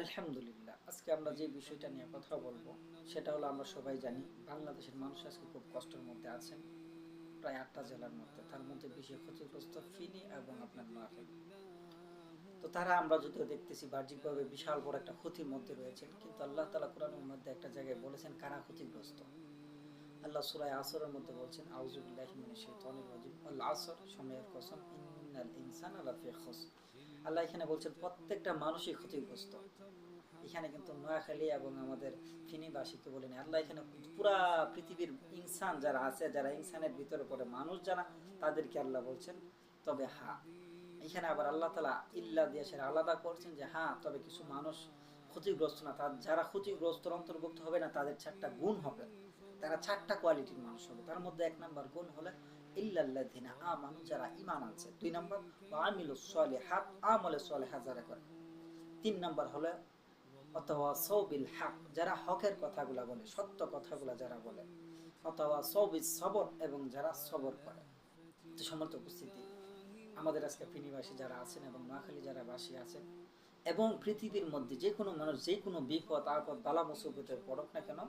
আলহামদুলিল্লাহ। আজকে আমরা যে বিষয়টা নিয়ে কথা বলবো সেটা হলো আমরা সবাই জানি বাংলাদেশের মানুষ আজকে খুব কষ্টের মধ্যে আছেন। প্রায় ৮টা জেলার মধ্যে। তার মধ্যে বেশি ক্ষতিগ্রস্ত ফেনী এবং আপনার নোয়াখালী। তো তারা আমরা যদিও দেখতেছি বাহ্যিকভাবে বিশাল বড় একটা ক্ষতির মধ্যে রয়েছেন। কিন্তু আল্লাহ তাআলা কোরআনের মধ্যে একটা জায়গায় বলেছেন কারা ক্ষতিগ্রস্ত। আল্লাহ সূরা আসরের মধ্যে বলছেন আউযু বিল্লাহি মিনাশ শাইতানির রাজিম ওয়াল আসর সময়ের কসম ইন্নাল ইনসানা লাফি খুসর। আল্লাহ এখানে বলছেন প্রত্যেকটা মানুষই ক্ষতিগ্রস্ত। এখানে কিন্তু নোয়াখালী এবং আমাদের ফেনীবাসীকে বলেনি আল্লাহ, এখানে পুরা পৃথিবীর ইনসান যারা আছে, যারা ইনসানের ভিতরে পড়ে মানুষ যারা, তাদেরকে আল্লাহ বলছেন। তবে হ্যাঁ, এখানে আবার আল্লাহ তাআলা ইল্লা দিয়ে সেটা আলাদা করছেন যে হ্যাঁ, তবে কিছু মানুষ ক্ষতিগ্রস্ত না, তার যারা ক্ষতিগ্রস্ত অন্তর্ভুক্ত হবে না তাদের 4টা গুণ হবে। তারা 4টা কোয়ালিটির মানুষ হবে। তার মধ্যে 1 নম্বর গুণ হলো ইল্লাল্লাযিনা আমানু, যারা ঈমান আনছে। 2 নম্বর ওয়া আমিলুস সলিহাত, আমলে সলিহা যারা করে। 3 নম্বর হলো অতাওয়াসাউ বিল হক, যারা হকের কথাগুলা বলে, সত্য কথাগুলা যারা বলে। অতাওয়াসাউ বিস সবর, এবং যারা সবর করে। তো সমর্থ উপস্থিতি, আমাদের আজকে ফেনীবাসী যারা আছেন এবং নোয়াখালী যারা বাসী আছেন এবং পৃথিবীর মধ্যে যে কোনো মানুষ যে কোনো বিপদ আপদ বালা মুসিবতে পড়ুক না কেন,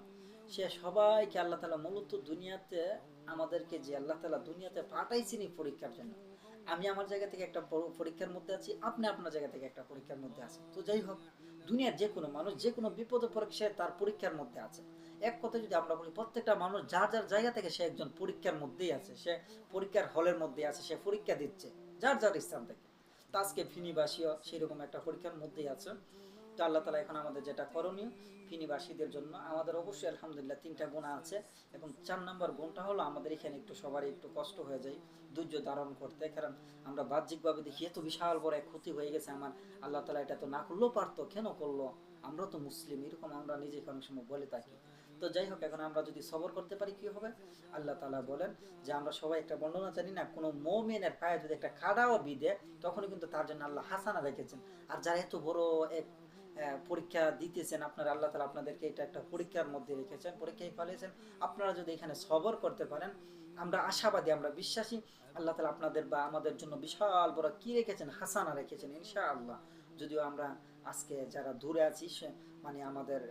সে সবাইকে আল্লাহ তাআলা মূলত দুনিয়াতে, আমাদেরকে যে আল্লাহ তাআলা দুনিয়াতে পাঠাইছেন এই পরীক্ষার জন্য। আমি আমার জায়গা থেকে একটা পরীক্ষার মধ্যে আছি, আপনি আপনার জায়গা থেকে একটা পরীক্ষার মধ্যে আছেন। তো যাই হোক, দুনিয়ার যে কোনো মানুষ যে কোনো বিপদে পড়ে সে তার পরীক্ষার মধ্যে আছে। এক কথা যদি আমরা বলি, প্রত্যেকটা মানুষ যার যার জায়গা থেকে সে একজন পরীক্ষার মধ্যেই আছে, সে পরীক্ষার হলের মধ্যে আছে, সে পরীক্ষা দিচ্ছে যার যার স্থান থেকে। তো আজকে ফিনিবাসীও সেরকম একটা পরীক্ষার মধ্যেই আছে। তো আল্লাহ তাআলা এখন আমাদের যেটা করণীয়, ফিনিবাসীদের জন্য আমাদের অবশ্যই আলহামদুলিল্লাহ 3টা গুণ আছে। এবং 4 নম্বর গুণটা হলো আমাদের এখানে একটু সবারই একটু কষ্ট হয়ে যায় ধৈর্য ধারণ করতে। কারণ আমরা বাহ্যিকভাবে দেখি এত বিশাল বড় এক ক্ষতি হয়ে গেছে আমার, আল্লাহ তাআলা এটা তো না করলেও পারতো, কেন করলো, আমরা তো মুসলিম, এরকম আমরা নিজেকে অনেক সময় বলে থাকি। তো যাই হোক, এখন আমরা যদি সবর করতে পারি কি হবে, আল্লাহ তাআলা বলেন যে আমরা সবাই একটা বর্ণনা জানি না, কোনো মুমিনের পায়ে যদি একটা কাঁটাও বিঁধে তখনই কিন্তু তার জন্য আল্লাহ হাসানা রেখেছেন। আর যারা এত বড় এক পরীক্ষা দিতেছেন, আপনারা আল্লাহ তাআলা আপনাদেরকে এটা একটা পরীক্ষার মধ্যে রেখেছেন, পরীক্ষায় ফেলেছেন, আপনারা যদি এখানে সবর করতে পারেন, আমরা আশাবাদী, আমরা বিশ্বাসী আল্লাহ তাআলা আপনাদের বা আমাদের জন্য বিশাল বড় কি রেখেছেন, হাসানা রেখেছেন ইনশাআল্লাহ। যদিও আমরা আজকে যারা দূরে আছি মানে আমাদের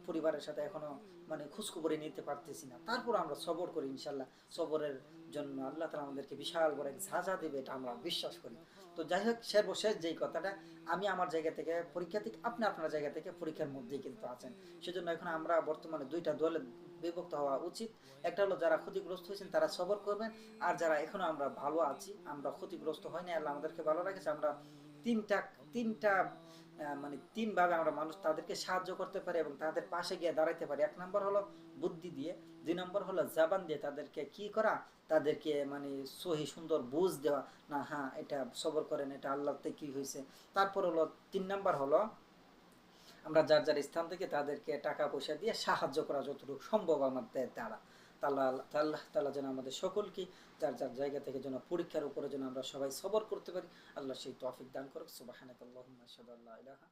পরিবারের সাথে এখনো মানে খোঁজখবরই নিতে পারতেছি না, তারপর আমরা সবর করি ইনশাআল্লাহ। সবরের জন্য আল্লাহ তাআলা আমাদেরকে বিশাল বড় এক ঝাঁঝা দেবে, এটা আমরা বিশ্বাস করি। তো যাই হোক, সর্বশেষ যেই কথাটা, আমি আমার জায়গা থেকে পরীক্ষা থেকে, আপনি আপনার জায়গা থেকে পরীক্ষার মধ্যেই কিন্তু আছেন। সেজন্য এখন আমরা বর্তমানে 2টা দলে বিভক্ত হওয়া উচিত। একটা হলো যারা ক্ষতিগ্রস্ত হয়েছেন তারা সবর করবেন, আর যারা এখনো আমরা ভালো আছি, আমরা ক্ষতিগ্রস্ত হয়নি, আল্লাহ আমাদেরকে ভালো রাখেছে, আমরা তিনটা তিনটা মানে 3 ভাবে আমরা মানুষ তাদেরকে সাহায্য করতে পারি এবং তাদের পাশে গিয়ে দাঁড়াইতে পারি। 1 নম্বর হলো বুদ্ধি দিয়ে, 2 নম্বর হলো জবান দিয়ে তাদেরকে কি করা, তাদেরকে মানে সহি সুন্দর বুঝ দেওয়া, না হ্যাঁ এটা সবর করেন, এটা আল্লাহতে কি হয়েছে। তারপর হলো 3 নম্বর হলো আমরা যার যার স্থান থেকে তাদেরকে টাকা পয়সা দিয়ে সাহায্য করা যতটুকু সম্ভব আমাদের দ্বারা। আল্লাহ তাআলা যেন আমাদের সকলকে যার যার জায়গা থেকে যেন পরীক্ষার উপরে যেন আমরা সবাই সবর করতে পারি, আল্লাহ সেই তৌফিক দান করুক। সুবহানাকাল্লাহুম্মা আশহাদু আল্লা ইলাহা